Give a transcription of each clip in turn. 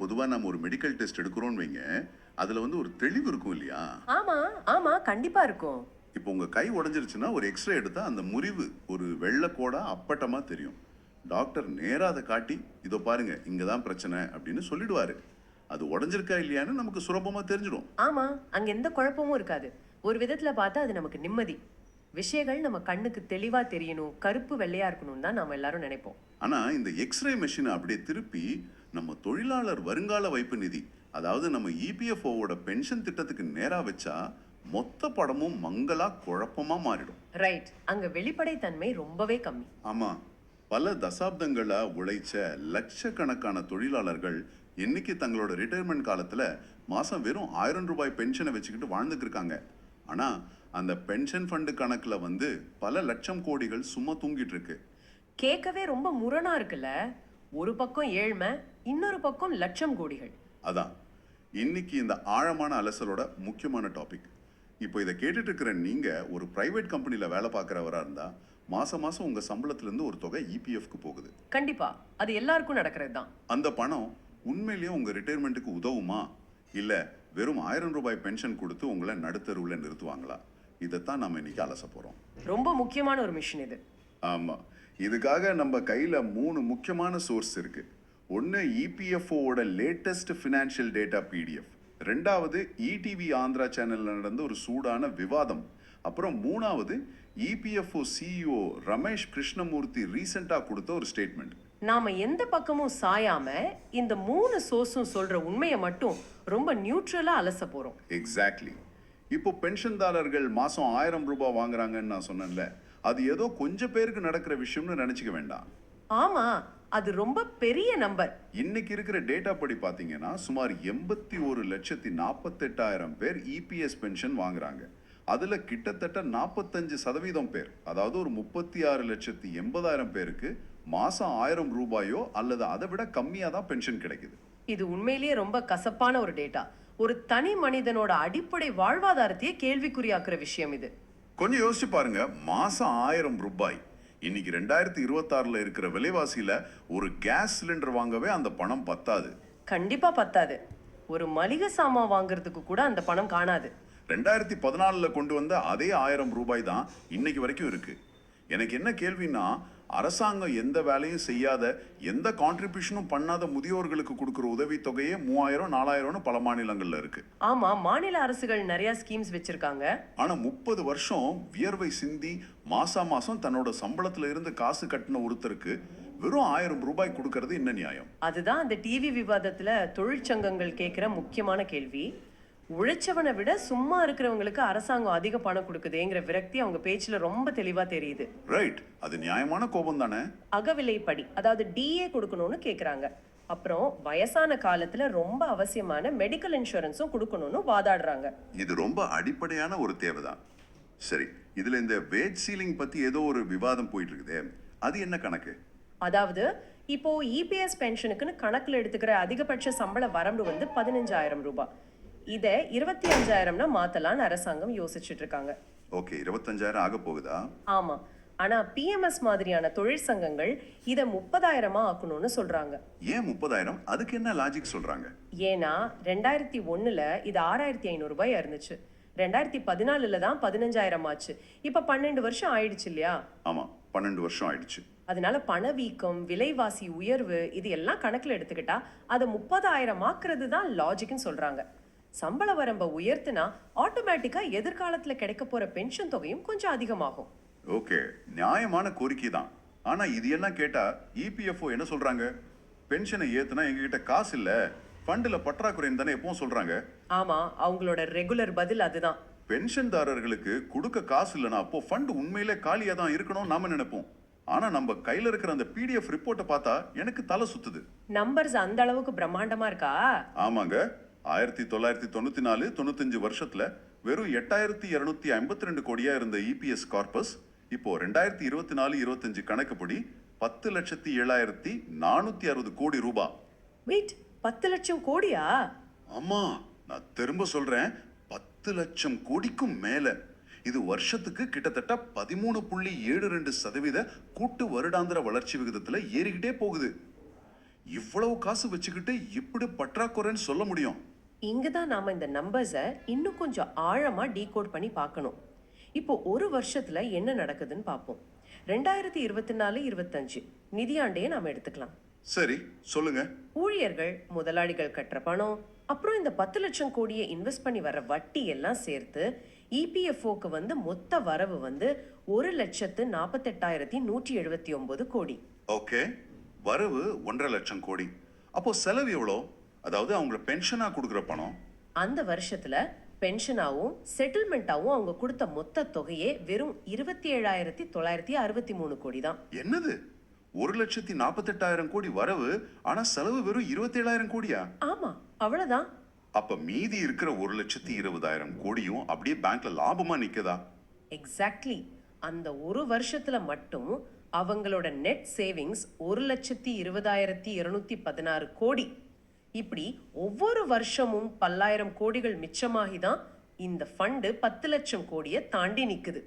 பொதுவா நம்ம ஒரு மெடிக்கல் டெஸ்ட் எடுக்கிறோம்னு வைங்க, அதுல வந்து ஒரு தெளிவு இருக்கும் இல்லையா? ஆமா ஆமா கண்டிப்பா இருக்கும். இப்போ உங்க கை உடைஞ்சிருச்சுன்னா ஒரு எக்ஸ்ரே எடுத்தா அந்த முறிவு ஒரு வெள்ளை கோடா அப்பட்டமா தெரியும். டாக்டர் நேரா அதை காட்டி, இதோ பாருங்க இங்க தான் பிரச்சனை அப்படின்னு சொல்லிடுவாரு. அது உடைஞ்சிருக்கா இல்லையான்னு நமக்கு சுலபமா தெரிஞ்சிடும். ஆமா, அங்க எந்த குழப்பமும் இருக்காது. ஒரு விதத்துல பார்த்தா அது நமக்கு நிம்மதி. விஷயங்கள் நம்ம கண்ணுக்கு தெளிவா தெரியணும், கருப்பு வெள்ளையா இருக்கணும்னு தான் நாம எல்லாரும் நினைப்போம். ஆனா இந்த எக்ஸ்ரே மெஷினை அப்படியே திருப்பி நம்ம தொழிலாளர் வருங்கால வைப்பு நிதி, அதாவது நம்ம இபிஎஃப்ஓவோட பென்ஷன் திட்டத்துக்கு நேரா வச்சா மொத்த படமும் மங்களா குழப்பமா மாறிடும். ரைட், அங்க வெளிப்படைத்தன்மை ரொம்பவே கம்மி. ஆமா, பல தசாப்தங்களா உழைச்ச லட்சக்கணக்கான தொழிலாளர்கள் இன்னைக்கு தங்களோட ரிட்டையர்மெண்ட் காலத்துல மாசம் வெறும் 1000 ரூபாய் பென்ஷனை வச்சுக்கிட்டு வாழ்ந்துட்டு இருக்காங்க. ஆனா அந்த பென்ஷன் ஃபண்டு கணக்குல வந்து பல லட்சம் கோடிகள் சும்மா தூங்கிட்டு இருக்கு. கேட்கவே ரொம்ப முரணா இருக்குல்ல. ஒரு பக்கம் ஏழ்மை, இன்னொரு பக்கம் லட்சம் கோடிகள். அதான் இன்னைக்கு இந்த ஆழமான அலசலோட முக்கியமான டாபிக். இப்போ இதை கேட்டுட்டு இருக்கிற நீங்க ஒரு பிரைவேட் கம்பெனில வேலை பார்க்குறவரா இருந்தா மாசம் மாசம் உங்க சம்பளத்துல இருந்து ஒரு தொகை இபிஎஃப்க்கு போகுது. கண்டிப்பா அது எல்லாருக்கும் நடக்கிறது தான். அந்த பணம் உண்மையிலேயே உங்க ரிட்டையர்மெண்ட்டுக்கு உதவுமா, இல்ல வெறும் 1000 ரூபாய் பென்ஷன் கொடுத்து உங்களை நடுத்தருவுல நிறுத்துவாங்களா? இதைத்தான் நம்ம இன்னைக்கு அலச போறோம். ரொம்ப முக்கியமான ஒரு மிஷன் இது. ஆமா, இதுக்காக நம்ம கையில 3 முக்கியமான சோர்ஸ் இருக்கு. ஒன்னு இபிஎஃப்ஓட லேட்டஸ்ட் ஃபினான்ஷியல் டேட்டா பிடிஎஃப், ரெண்டாவது இடிவி ஆந்திரா சேனல்ல நடந்த ஒரு சூடான விவாதம், அப்புறம் மூணாவது இபிஎஃப்ஓ சிஇஓ ரமேஷ் கிருஷ்ணமூர்த்தி ரீசெண்டா கொடுத்த ஒரு ஸ்டேட்மெண்ட். நாம எந்த பக்கமும் சாயாம இந்த 3 சோர்ஸும் சொல்ற உண்மையை மட்டும் ரொம்ப நியூட்ரலா அலச போறோம். எக்ஸாக்ட்லி. இப்போ பென்ஷன்தாரர்கள் மாசம் 1000 ரூபாய் வாங்குறாங்கன்னு நான் சொன்னேன்ல, அது ஏதோ கொஞ்சம் பேருக்கு நடக்கிற விஷயம்னு நினைச்சுக்க வேண்டாம். ஆமா, அது ரொம்ப பெரிய நம்பர். இன்னைக்கு இருக்கிற டேட்டா படி பாத்தீங்கன்னா சுமார் 81,48,000 பேர் இபிஎஸ் பென்ஷன் வாங்குறாங்க. அதுல கிட்டத்தட்ட 45% பேர், அதாவது ஒரு 36,80,000 பேருக்கு மாசம் 1000 ரூபாயோ அல்லது அதை விட கம்மியா தான் பென்ஷன் கிடைக்குது. இது உண்மையிலேயே ரொம்ப கசப்பான ஒரு டேட்டா. ஒரு தனி மனிதனோட அடிப்படை வாழ்வாதாரத்தையே கேள்விக்குறியாக்குற விஷயம் இது. கொஞ்சம் யோசிச்சு பாருங்க, மாசம் 1000 ரூபாய். இன்னைக்கு 2026ல இருக்கிற விலைவாசியில ஒரு கேஸ் சிலிண்டர் வாங்கவே அந்த பணம் பத்தாது. கண்டிப்பா பத்தாது. ஒரு மளிகை சாமான் வாங்குறதுக்கு கூட அந்த பணம் காணாது. 2014ல கொண்டு வந்த அதே 1000 ரூபாய் தான் இன்னைக்கு வரைக்கும் இருக்கு. எனக்கு என்ன கேள்வின்னா, அரசாங்கம் எந்த வேலையும் செய்யாத, எந்த கான்ட்ரிபியூஷனும் பண்ணாத முதியோர்களுக்கு கொடுக்குற உதவி தொகையே 3000 4000 பல மாநிலங்கள்ல இருக்கு. ஆமா, மாநில அரசுகள் நிறைய ஸ்கீம்ஸ் வச்சிருக்காங்க. ஆனா 30 வருஷம் வியர்வை சிந்தி மாசம் தன்னோட சம்பளத்துல இருந்து காசு கட்டின ஒருத்தருக்கு வெறும் 1000 ரூபாய் கொடுக்கறது என்ன நியாயம்? அதுதான் அந்த டிவி விவாதத்துல தொழிற்சங்கங்கள் கேட்கிற முக்கியமான கேள்வி. உழைச்சவனை விட சும்மா இருக்கிறவங்களுக்கு அரசாங்கம் அதிக பணம் கொடுக்குதேங்கிற விரக்தி அவங்க பேச்சுல ரொம்ப தெளிவா தெரியுது. ரைட், அது நியாயமான கோபம் தானே? அகவிலைப்படி, அதாவது டிஏ கொடுக்கணும்னு கேக்குறாங்க. அப்புறம் வயசான காலத்துல ரொம்ப அவசியமான மெடிக்கல் இன்சூரன்ஸும் கொடுக்கணும்னு வாதாடுறாங்க. இது ரொம்ப அடிப்படையான ஒரு தேவைதான். சரி, இதுல இந்த வேஜ் சீலிங் பத்தி ஏதோ ஒரு விவாதம் போயிட்டு இருக்குதே, அது என்ன கணக்கு? அதாவது இப்போ இபிஎஸ் பென்ஷனுக்குன்னு கணக்குல எடுத்துக்கிற அதிகபட்ச சம்பள வரம்பு வந்து 15,000 ரூபாய். இதை 25,000னா மாத்தலான்னு அரசாங்கம் யோசிச்சுட்டு இருக்காங்க. ஓகே, 25,000 ஆக போகுதா? ஆமா, ஆனா பிஎம்எஸ் மாதிரியான தொழிற்சங்கங்கள் இதை 30,000 ஆக்கணும்னு சொல்றாங்க. ஏன் 30,000? அதுக்கு என்ன லாஜிக் சொல்றாங்க? ஏன்னா 2001ல இது 6,500 ரூபாய் இருந்துச்சு. 2014ல தான் 15,000 ஆச்சு. இப்ப 12 வருஷம் ஆயிடுச்சு இல்லையா? ஆமா, 12 வருஷம் ஆயிடுச்சு. அதனால பணவீக்கம், விலைவாசி உயர்வு இது எல்லாம் கணக்குல எடுத்துக்கிட்டா அதை 30,000 ஆக்குறது தான் லாஜிக்னு சொல்றாங்க. சம்பள வரம்பை உயர்த்தினா ஆட்டோமேட்டிக்கா எதிர்காலத்துல கிடைக்க போற பென்ஷன் தொகையும் கொஞ்சம் அதிகமாகும். ஓகே, நியாயமான கோரிக்கை தான். ஆனா இது எல்லாம் கேட்டா இபிஎஃப்ஓ என்ன சொல்றாங்க? பென்ஷனை ஏத்துனா எங்ககிட்ட காசு இல்ல, ஃபண்டுல பற்றாக்குறைன்னு தானே எப்பவும் சொல்றாங்க. ஆமா, அவங்களோட ரெகுலர் பதில் அதுதான். பென்ஷன்தாரர்களுக்கு கொடுக்க காசு இல்லைன்னா அப்போ ஃபண்ட் உண்மையிலே காலியா தான் இருக்கணும் நாம நினைப்போம். ஆனா நம்ம கையில இருக்கிற அந்த பிடிஎஃப் ரிப்போர்ட்டை பார்த்தா எனக்கு தலை சுத்துது. நம்பர்ஸ் அந்த அளவுக்கு பிரம்மாண்டமா இருக்கா? ஆமாங்க, 1994-95 வருஷத்துல வெறும் 8,252 கோடியா இருந்த இபிஎஸ் கார்பஸ் இப்போ 2024-25 கணக்குப்படி 10,07,460 கோடி ரூபாய். வெயிட், 10 லட்சம் கோடியா? ஆமா, நான் திரும்ப சொல்றேன், 10 லட்சம் கோடிக்கும் மேல. இது வருஷத்துக்கு கிட்டத்தட்ட 13.72% கூட்டு வருடாந்திர வளர்ச்சி விகிதத்துல ஏறிக்கிட்டே போகுது. இவ்வளவு காசு வச்சுக்கிட்டு இப்படி பற்றாக்குறைன்னு சொல்ல முடியும்? இங்க தான் நாம இந்த நம்பர்ஸை இன்னும் கொஞ்சம் ஆழமா டீகோட் பண்ணி பார்க்கணும். இப்போ ஒரு வருஷத்துல என்ன நடக்குதுன்னு பார்ப்போம். 2024-25 நிதியாண்டையே நாம எடுத்துக்கலாம். சரி, சொல்லுங்க. ஊழியர்கள், முதலாளிகள் கட்டுற பணம், அப்புறம் இந்த 10 லட்சம் கோடியை இன்வெஸ்ட் பண்ணி வர வட்டி எல்லாம் சேர்த்து இபிஎஃப்ஓக்கு வந்து மொத்த வரவு வந்து 1,48,179 கோடி. ஓகே, வரவு 1.5 லட்சம் கோடி. அப்போ செலவு எவ்வளோ? அதாவது அவங்கள பென்ஷனா கொடுக்குற பணம். அந்த வருஷத்துல பென்ஷனாவும் செட்டில்மெண்டாவும் அவங்க கொடுத்த மொத்த தொகையே வெறும் 27,963 கோடி தான். என்னது, 1,48,000 கோடி வரவு, ஆனா செலவு வெறும் 27,000 கோடியா? ஆமா, அவ்வளவுதான். அப்ப மீதி இருக்கிற 1,20,000 கோடியும் அப்படியே பேங்க்ல லாபமா நிக்குதா? எக்ஸாக்ட்லி. அந்த ஒரு வருஷத்துல மட்டும் அவங்களோட நெட் சேவிங்ஸ் 1,20,216 கோடி. இப்படி ஒவ்வொரு வருஷமும் 10,000 கோடிகள் மிச்சமாகி தான் இந்த ஃபண்டு 10 லட்சம் கோடியை தாண்டி நிக்குது.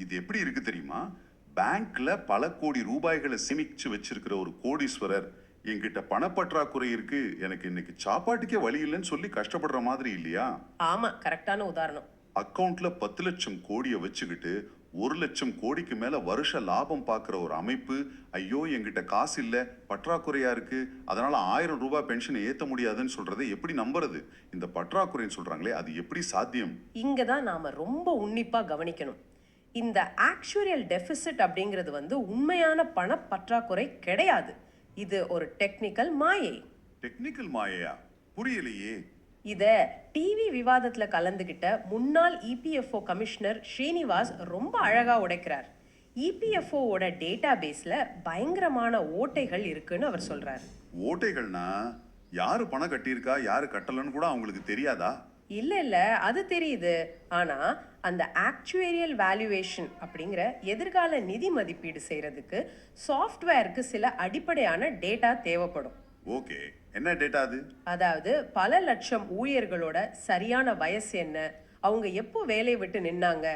இது எப்படி இருக்கு தெரியுமா? பேங்க்ல பல கோடி ரூபாய்களை சேமிச்சு வச்சிருக்கிற ஒரு கோடீஸ்வரர் என்கிட்ட பணப்பற்றாக்குறை இருக்கு, எனக்கு இன்னைக்கு சாப்பாட்டுக்கே வழி இல்லைன்னு சொல்லி கஷ்டப்படுற மாதிரி இல்லையா? ஆமா, கரெக்டான உதாரணம். அக்கவுண்ட்ல 10 லட்சம் கோடியை வச்சுக்கிட்டு 1 லட்சம் கோடிக்கு மேல வருஷ லாபம் பார்க்குற ஒரு அமைப்பு, ஐயோ என்கிட்ட காசு இல்ல, பற்றாக்குறையா இருக்கு, அதனால 1000 ரூபாய் பென்ஷன் ஏத்த முடியாதுன்னு சொல்றதை எப்படி நம்புறது? இந்த பற்றாக்குறைன்னு சொல்றாங்களே, அது எப்படி சாத்தியம்? இங்க தான் நாம ரொம்ப உன்னிப்பா கவனிக்கணும். இந்த ஆக்சுவரியல் டெபிசிட் அப்படிங்கிறது வந்து உண்மையான பண பற்றாக்குறை கிடையாது. இது ஒரு டெக்னிக்கல் மாயை. டெக்னிக்கல் மாயையா? புரியலையே. இத டிவி விவாதத்துல கலந்துகிட்ட முன்னாள் இபிஎஃப்ஓ கமிஷனர் ஸ்ரீனிவாஸ் ரொம்ப அழகா உடைக்கிறார். இபிஎஃப்ஓவோட டேட்டா பேஸ்ல பயங்கரமான ஓட்டைகள் இருக்குன்னு அவர் சொல்றாரு. ஓட்டைகள்னா யாரு பணம் கட்டியிருக்கா யாரு கட்டலன்னு கூட அவங்களுக்கு தெரியாதா? இல்ல, அது தெரியுது. ஆனா அந்த ஆக்சுவேரியல் வேல்யூவேஷன் அப்படிங்கிற எதிர்கால நிதி மதிப்பீடு செய்யறதுக்கு சாஃப்ட்வேருக்கு சில அடிப்படையான டேட்டா தேவைப்படும். ஓகே, என்ன டேட்டா அது? அதாவது பல லட்சம் ஊழியர்களோட சரியான வயசு என்ன, அவங்க எப்போ வேலையை விட்டு நின்னாங்க,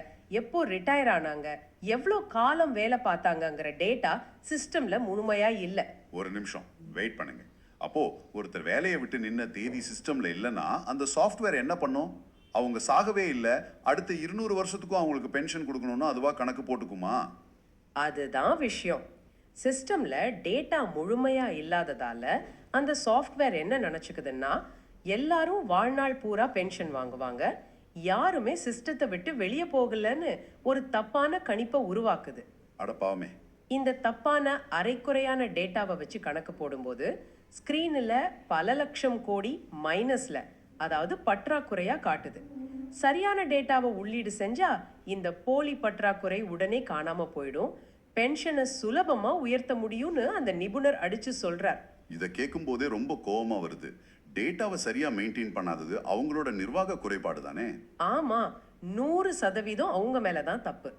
எப்போ ரிட்டையர் ஆனாங்க, எவ்வளோ காலம் வேலை பார்த்தாங்கங்கிற டேட்டா சிஸ்டம்ல முழுமையா இல்லை. ஒரு நிமிஷம் வெயிட் பண்ணுங்க. அப்போ ஒருத்தர் வேலையை விட்டு நின்ன தேதி சிஸ்டம்ல இல்லைன்னா அந்த சாஃப்ட்வேர் என்ன பண்ணும்? அவங்க சாகவே இல்லை, அடுத்த 200 வருஷத்துக்கும் அவங்களுக்கு பென்ஷன் கொடுக்கணும்னா அதுவா கணக்கு போட்டுக்குமா? அதுதான் விஷயம். சிஸ்டம்ல டேட்டா முழுமையா இல்லாததால அந்த சாஃப்ட்வேர் என்ன நினைச்சுக்குதுன்னா, எல்லாரும் வாழ்நாள் பூரா பென்ஷன் வாங்குவாங்க, யாருமே சிஸ்டத்தை விட்டு வெளியே போகலன்னு ஒரு தப்பான கணிப்பை உருவாக்குது. அடப்பாவமே. இந்த தப்பான அரைக்குறையான டேட்டாவை வச்சு கணக்கு போடும்போது ஸ்கிரீனில் பல லட்சம் கோடி மைனஸ்ல, அதாவது பற்றாக்குறையா காட்டுது. சரியான டேட்டாவை உள்ளீடு செஞ்சா இந்த போலி பற்றாக்குறை உடனே காணாம போயிடும், பென்ஷனை சுலபமா உயர்த்த முடியும்னு அந்த நிபுணர் அடிச்சு சொல்றார். இதை கேட்கும் போதே ரொம்ப கோவமா வருது. டேட்டாவை சரியா மெயின்டைன் பண்ணாதது அவங்களோட நிர்வாக குறைபாடு தானே? ஆமா, 100% அவங்க மேலதான் தப்பு.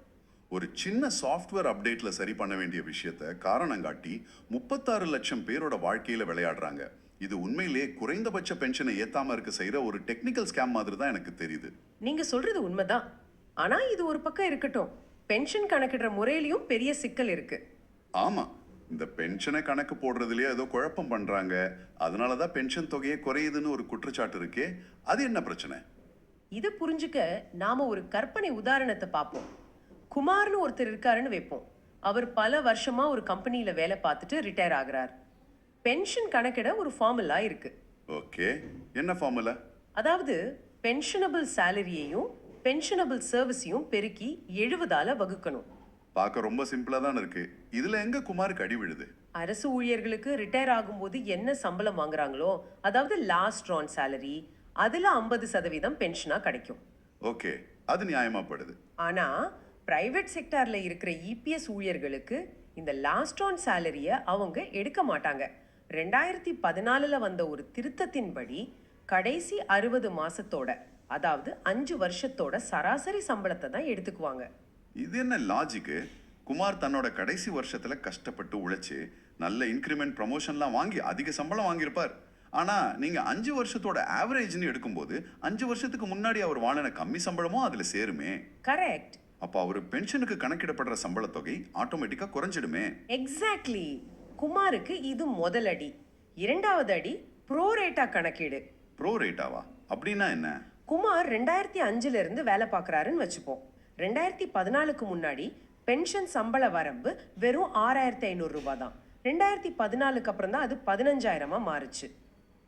ஒரு சின்ன சாஃப்ட்வேர் அப்டேட்ல சரி பண்ண வேண்டிய விஷயத்த காரணம் காட்டி 36 லட்சம் பேரோட வாழ்க்கையில விளையாடுறாங்க. இது உண்மையிலே குறைந்தபட்ச பென்ஷனை ஏத்தாம இருக்க செய்யற ஒரு டெக்னிக்கல் ஸ்கேம் மாதிரி தான் எனக்கு தெரியுது. நீங்க சொல்றது உண்மைதான். ஆனா இது ஒரு பக்கம் இருக்கட்டும், பென்ஷன் கணக்கிடுற முறையிலையும் பெரிய சிக்கல் இருக்கு. ஆமா, இந்த பென்ஷனை கணக்கு போடுறதுலயே ஏதோ குழப்பம் பண்றாங்க, அதனாலதான் பென்ஷன் தொகையே குறையுதுன்னு ஒரு குற்றச்சாட்டு இருக்கே, அது என்ன பிரச்சனை? இது புரிஞ்சுக்க நாம ஒரு கற்பனை உதாரணத்தை பார்ப்போம். குமார்னு ஒருத்தர் இருக்காருன்னு வைப்போம். அவர் பல வருஷமா ஒரு கம்பெனியில வேலை பார்த்துட்டு ரிட்டையர் ஆகுறார். பென்ஷன் கணக்கிட ஒரு ஃபார்முலா இருக்கு. ஓகே, என்ன ஃபார்முலா? அதாவது பென்ஷனபிள் சேலரியையும் பென்ஷனபிள் சர்வீஸையும் பெருக்கி 70ஆல வகுக்கணும். பார்க்க ரொம்ப சிம்பிளா தான் இருக்கு. இதுல எங்க குமாருக்கு அடி விழுது? அரசு ஊழியர்களுக்கு ரிட்டையர் ஆகும்போது என்ன சம்பளம் வாங்குறாங்களோ, அதாவது லாஸ்ட் ஆன் சேலரி, அதுல 50% பென்ஷனா கிடைக்கும். ஓகே, அது நியாயமாப்படுது. ஆனா பிரைவேட் செக்டார்ல இருக்கிற இபிஎஸ் ஊழியர்களுக்கு இந்த லாஸ்ட் ஆன் சேலரியை அவங்க எடுக்க மாட்டாங்க. 2014 வந்த ஒரு திருத்தத்தின்படி கடைசி 60 மாசத்தோட, அதாவது 5 வருஷத்தோட சராசரி சம்பளத்தை தான் எடுத்துக்குவாங்க. இது என்ன லாஜிக்கு? குமார் தன்னோட கடைசி வருஷத்துல கஷ்டப்பட்டு உழைச்சு நல்ல இன்க்ரிமெண்ட் ப்ரமோஷன்லாம் வாங்கி அதிக சம்பளம் வாங்கியிருப்பார். ஆனா நீங்க 5 வருஷத்தோட ஆவரேஜ்னு எடுக்கும்போது 5 வருஷத்துக்கு முன்னாடி அவர் வாங்கின கம்மி சம்பளமும் அதுல சேருமே. கரெக்ட். அப்போ அவர் பென்ஷனுக்கு கணக்கிடப்படுற சம்பள தொகை ஆட்டோமேட்டிக்கா குறைஞ்சிடுமே. எக்ஸாக்ட்லி. குமாருக்கு இது முதலடி. இரண்டாவது அடி ப்ரோரேட்டா கணக்கீடு. ப்ரோ ரேட்டாவா? அப்படின்னா என்ன? குமார் 2005 இருந்து வேலை பார்க்குறாருன்னு வச்சுப்போம். 2014க்கு முன்னாடி பென்ஷன் சம்பள வரம்பு வெறும் 6,500 ரூபாய் தான். 2014க்கு அப்புறம் தான் அது 15,000-ஆ மாறுச்சு.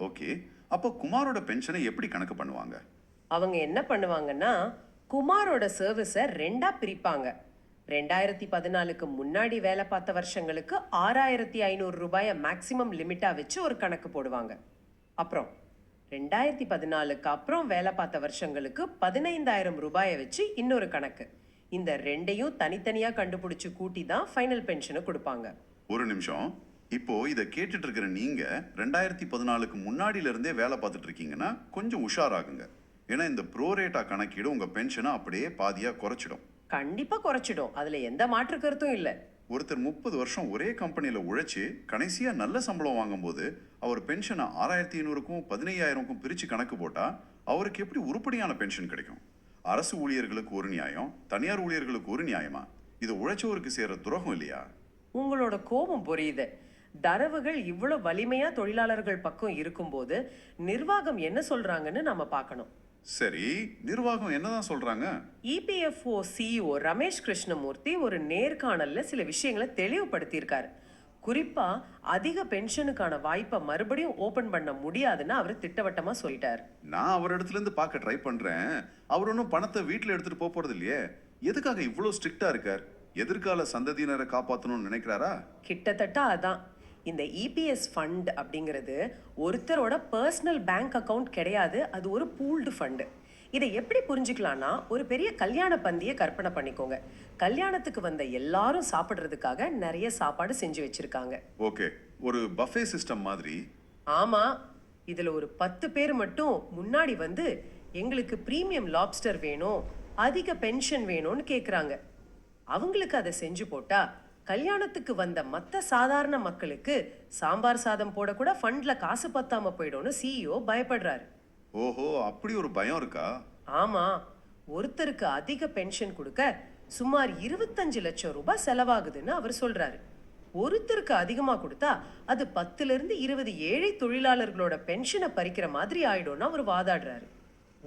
ஓகே, அப்போ குமாரோட பென்ஷனை எப்படி கணக்கு பண்ணுவாங்க? அவங்க என்ன பண்ணுவாங்கன்னா, குமாரோட சர்வீஸை ரெண்டா பிரிப்பாங்க. 2014க்கு முன்னாடி வேலை பார்த்த வருஷங்களுக்கு 6,500 ரூபாயை மேக்சிமம் லிமிட்டா வச்சு ஒரு கணக்கு போடுவாங்க. அப்புறம் 2014க்கு அப்புறம் வேலை பார்த்த வருஷங்களுக்கு 15,000 ரூபாயை வச்சு இன்னொரு கணக்கு. இந்த ரெண்டையும் தனித்தனியா கண்டுபிடிச்சு கூட்டி தான் ஃபைனல் பென்ஷனை கொடுப்பாங்க. ஒரு நிமிஷம். இப்போ இதை கேட்டுட்டு இருக்கிற நீங்க 2014க்கு முன்னாடில இருந்தே வேலை பார்த்துட்டு இருக்கீங்கன்னா கொஞ்சம் உஷாராகுங்க. ஏன்னா இந்த ப்ரோரேட்டா கணக்கீடு உங்க பென்ஷனை அப்படியே பாதியா குறைச்சிடும். கண்டிப்பா குறைச்சிடும், அதுல எந்த மாற்று கருத்தும் இல்லை. ஒருத்தர் 30 வருஷம் ஒரே கம்பெனியில உழைச்சு கடைசியா நல்ல சம்பளம் வாங்கும்போது அவர் பென்ஷனை 6,500க்கும் 15,000க்கும் பிரிச்சு கணக்கு போட்டா அவருக்கு எப்படி உருப்படியான பென்ஷன் கிடைக்கும்? அரசு ஊழியர்களுக்கு ஒரு நியாயம், தனியார் ஊழியர்களுக்கு ஒரு நியாயமா? இது உழைச்சவருக்கு சேர துரோகம் இல்லையா? உங்களோட கோபம் புரியுது. தரவுகள் இவ்வளவு வலிமையா தொழிலாளர்கள் பக்கம் இருக்கும்போது நிர்வாகம் என்ன சொல்றாங்கன்னு நாம பார்க்கணும். சரி, நிர்வாகம் என்னதான் சொல்றாங்க? இபிஎஃப்ஓ சிஇஓ ரமேஷ் கிருஷ்ணமூர்த்தி ஒரு நேர்காணல்ல சில விஷயங்களை தெளிவுபடுத்தியிருக்காரு. குறிப்பா அதிக பென்ஷனுக்கான வாய்ப்பை மறுபடியும் ஓபன் பண்ண முடியாதுன்னு அவர் திட்டவட்டமா சொல்லிட்டார். நான் அவர் இடத்துல இருந்து பார்க்க ட்ரை பண்றேன். அவர் ஒன்றும் பணத்தை வீட்டில் எடுத்துட்டு போறது இல்லையே. எதுக்காக இவ்வளோ ஸ்ட்ரிக்டா இருக்கார்? எதிர்கால சந்ததியினரை காப்பாற்றணும்னு நினைக்கிறாரா? கிட்டத்தட்ட அதான். இந்த இபிஎஸ் ஃபண்ட் அப்படிங்கிறது ஒருத்தரோட பர்சனல் பேங்க் அக்கவுண்ட் கிடையாது, அது ஒரு பூல்டு ஃபண்டு. இதை எப்படி புரிஞ்சுக்கலாம்னா, ஒரு பெரிய கல்யாண பந்தியை கற்பனை பண்ணிக்கோங்க. கல்யாணத்துக்கு வந்த எல்லாரும் சாப்பிட்றதுக்காக நிறைய சாப்பாடு செஞ்சு வச்சிருக்காங்க. ஓகே, ஒரு பஃபே சிஸ்டம் மாதிரி. ஆமா, இதுல ஒரு 10 பேர் மட்டும் முன்னாடி வந்து எங்களுக்கு பிரீமியம் லாப்ஸ்டர் வேணும், அதிக பென்ஷன் வேணும்னு கேக்குறாங்க. அவங்களுக்கு அதை செஞ்சு போட்டா கல்யாணத்துக்கு வந்த மற்ற சாதாரண மக்களுக்கு சாம்பார் சாதம் போட கூட ஃபண்ட்ல காசு பத்தாம போயிடும்னு சிஇஓ பயப்படுறாரு. ஓஹோ, அப்படி ஒரு பயம் இருக்கா? ஆமா, ஒருத்தருக்கு அதிக பென்ஷன் கொடுக்க சுமார் 25 லட்சம் ரூபாய் செலவாகுதுன்னு அவர் சொல்றாரு. ஒருத்தருக்கு அதிகமா கொடுத்தா அது 10ல இருந்து 20 ஏழை தொழிலாளர்களோட பென்ஷனை பறிக்கிற மாதிரி ஆயிடும்னு அவர் வாதாடுறாரு.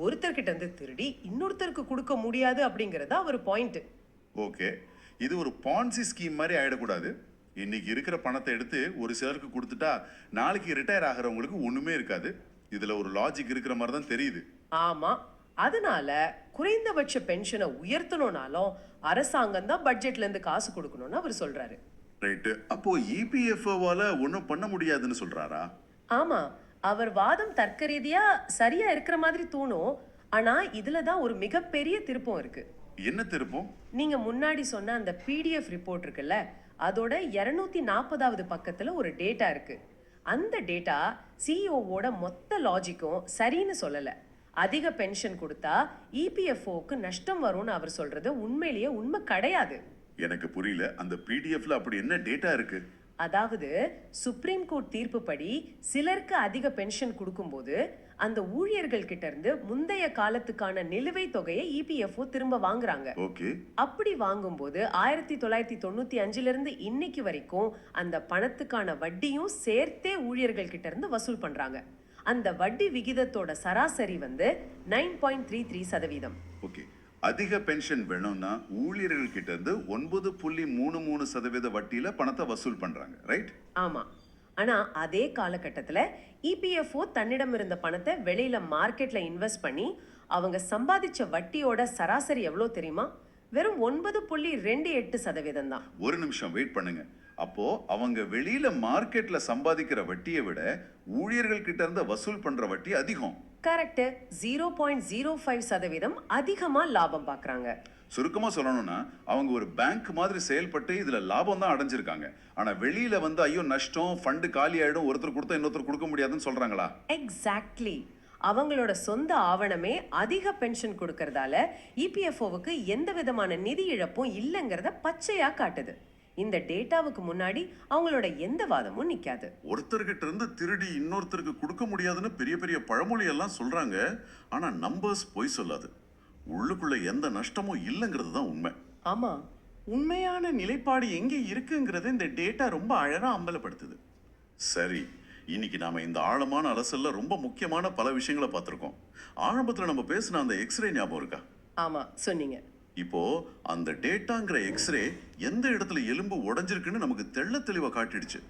ஒருத்தர்கிட்ட இருந்து திருடி இன்னொருத்தருக்கு கொடுக்க முடியாது அப்படிங்கறதா அவர் பாயிண்ட். ஓகே, இது ஒரு பான்சி ஸ்கீம் மாதிரி ஆயிடக்கூடாது. இன்னைக்கு இருக்கிற பணத்தை எடுத்து ஒரு சிலருக்கு கொடுத்துட்டா நாளைக்கு ரிட்டையர் ஆகிறவங்களுக்கு ஒண்ணுமே இருக்காது. இதுல ஒரு லாஜிக் இருக்கிற மாதிரி தான் தெரியுது. ஆமா, அதனால குறைந்தபட்ச பென்ஷனை உயர்த்தணும்னாலும் அரசாங்கம் தான் பட்ஜெட்ல இருந்து காசு கொடுக்கணும்னு அவர் சொல்றாரு. ரைட்டு, அப்போ இபிஎஃப்ஓவால ஒன்றும் பண்ண முடியாதுன்னு சொல்றாரா? ஆமா, அவர் வாதம் தர்க்க ரீதியா சரியா இருக்கிற மாதிரி தோணும். ஆனா இதுல தான் ஒரு மிகப்பெரிய திருப்பம் இருக்கு. என்ன திருப்பம்? நீங்க முன்னாடி சொன்ன அந்த பிடிஎஃப் ரிப்போர்ட் இருக்குல்ல, அதோட 240வது பக்கத்துல ஒரு டேட்டா இருக்கு. அந்த டேட்டா சிஇஓவோட மொத்த லாஜிக்கும் சரின்னு சொல்லல. அதிக பென்ஷன் கொடுத்தா இபிஎஃப்ஓக்கு நஷ்டம் வரும்னு அவர் சொல்றது உண்மையிலேயே உண்மை கிடையாது. எனக்கு புரியல, அந்த பிடிஎஃப்ல அப்படி என்ன டேட்டா இருக்கு? அதாவது சுப்ரீம் கோர்ட் தீர்ப்பு படி சிலருக்கு அதிக பென்ஷன் கொடுக்கும்போது அந்த ஊழியர்கள் கிட்ட இருந்து முந்தைய காலத்துக்கான நிலுவைத் தொகையை இபிஎஃப்ஓ திரும்ப வாங்குறாங்க. ஓகே, அப்படி வாங்கும்போது 1995ல இருந்து இன்னைக்கு வரைக்கும் அந்த பணத்துக்கான வட்டியும் சேர்த்தே ஊழியர்கள் கிட்ட இருந்து வசூல் பண்றாங்க. அந்த வட்டி விகிதத்தோட சராசரி வந்து 9.33%. ஓகே, அதிக பென்ஷன் வேணும்னா ஊழியர்கள் கிட்ட இருந்து 9.33% வட்டியில பணத்தை வசூல் பண்றாங்க, ரைட்? ஆமா, ஆனா அதே காலகட்டத்துல இபிஎஃப்ஓ தன்னிடம் இருந்த பணத்தை வெளியில மார்க்கெட்ல இன்வெஸ்ட் பண்ணி அவங்க சம்பாதிச்ச வட்டியோட சராசரி எவ்வளவு தெரியுமா? வெறும் 9.28% தான். ஒரு நிமிஷம் வெயிட் பண்ணுங்க. அப்போ அவங்க வெளியில மார்க்கெட்ல சம்பாதிக்கிற வட்டியை விட ஊழியர்கள் கிட்ட இருந்து வசூல் பண்ற வட்டி அதிகம். கரெக்ட், 0.05% அதிகமா லாபம் பார்க்கறாங்க. சுருக்கமா சொல்லணும்னா அவங்க ஒரு பேங்க் மாதிரி செயல்பட்டு இதுல லாபம் தான் அடைஞ்சிருக்காங்க. ஆனா வெளியில வந்து ஐயோ நஷ்டம், ஃபண்ட் காலி ஆயிடும், ஒருத்தர் கொடுத்தா இன்னொருத்தர் கொடுக்க முடியாதுன்னு சொல்றாங்களா? எக்ஸாக்ட்லி. அவங்களோட சொந்த ஆவணமே அதிக பென்ஷன் கொடுக்கறதால இபிஎஃப்ஓவுக்கு எந்த விதமான நிதி இழப்பும் இல்லைங்கிறத பச்சையா காட்டுது. இந்த டேட்டாவுக்கு முன்னாடி அவங்களோட எந்த வாதமும் நிக்காது. ஒருத்தர்கிட்ட இருந்து திருடி இன்னொருத்தருக்கு கொடுக்க முடியாதுன்னு பெரிய பெரிய பழமொழி எல்லாம் சொல்றாங்க. ஆனா நம்பர்ஸ் பொய் சொல்லாது. உள்ளுக்குள்ள எந்த நஷ்டமும் இல்லைங்கிறது தான் உண்மை. ஆமா, உண்மையான நிலைப்பாடு எங்கே இருக்குங்கிறது இந்த டேட்டா ரொம்ப அழகா அம்பலப்படுத்துது. சரி, இன்னைக்கு நாம இந்த ஆழமான அலசல்ல ரொம்ப முக்கியமான பல விஷயங்களை பார்த்திருக்கோம். ஆரம்பத்துல நம்ம பேசின அந்த எக்ஸ்ரே ஞாபகம் இருக்கா? ஆமா, சொன்னீங்க. இப்போ அந்த டேட்டாங்கிற எக்ஸ்ரே எந்த இடத்துல எலும்பு உடைஞ்சிருக்குன்னு நமக்கு தெளிவா காட்டிடுச்சு.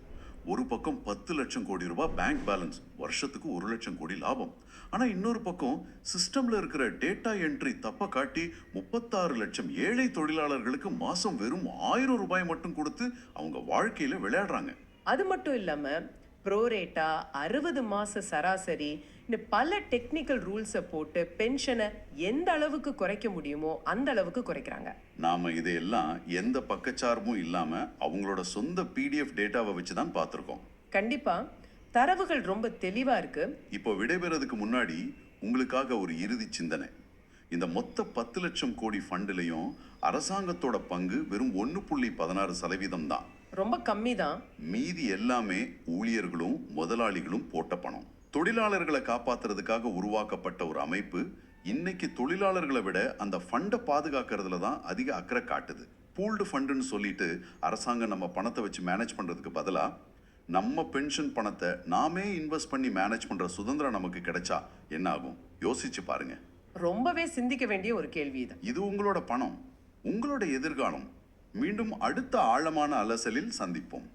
ஒரு பக்கம் 10 லட்சம் கோடி ரூபாய் பேங்க் பேலன்ஸ், வருஷத்துக்கு 1 லட்சம் கோடி லாபம். ஆனா இன்னொரு பக்கம் சிஸ்டம்ல இருக்கிற டேட்டா என்ட்ரி தப்ப காட்டி 36 லட்சம் ஏழை தொழிலாளர்களுக்கு மாசம் வெறும் 1000 ரூபாய் மட்டும் கொடுத்து அவங்க வாழ்க்கையில விளையாடுறாங்க. அது மட்டும் இல்லாம ப்ரோரேட்டா, 60 மாச சராசரி, இன்னும் பல டெக்னிக்கல் ரூல்ஸை போட்டு பென்ஷனை எந்த அளவுக்கு குறைக்க முடியுமோ அந்த அளவுக்கு குறைக்கிறாங்க. நாம இதையெல்லாம் எந்த பக்கச்சார்பும் இல்லாம அவங்களோட சொந்த பிடிஎஃப் டேட்டாவை வச்சு தான் பார்த்திருக்கோம். கண்டிப்பா தரவுகள் ரொம்ப தெளிவா இருக்கு. இப்போ விடைபெறதுக்கு முன்னாடி உங்களுக்காக ஒரு இறுதி சிந்தனை. இந்த மொத்த 10 லட்சம் கோடி ஃபண்டிலையும் அரசாங்கத்தோட பங்கு வெறும் 1.16% தான். ரொம்ப கம்மி தான். மீதி எல்லாமே ஊழியர்களும் முதலாளிகளும் போட்ட பணம். தொழிலாளர்களை காப்பாத்துறதுக்காக உருவாக்கப்பட்ட ஒரு அமைப்பு இன்னைக்கு தொழிலாளர்களை விட அந்த ஃபண்டை பாதுகாக்கிறதுல தான் அதிக அக்கறை காட்டுது. பூல்டு ஃபண்டுன்னு சொல்லிட்டு அரசாங்கம் நம்ம பணத்தை வச்சு மேனேஜ் பண்றதுக்கு பதிலா நம்ம பென்ஷன் பணத்தை நாமே இன்வெஸ்ட் பண்ணி மேனேஜ் பண்ற சுதந்திரம் நமக்கு கிடைச்சா என்ன ஆகும்? யோசிச்சு பாருங்க. ரொம்பவே சிந்திக்க வேண்டிய ஒரு கேள்வி இது. இது உங்களோட பணம், உங்களோட எதிர்காலம். மீண்டும் அடுத்த ஆழமான அலசலில் சந்திப்போம்.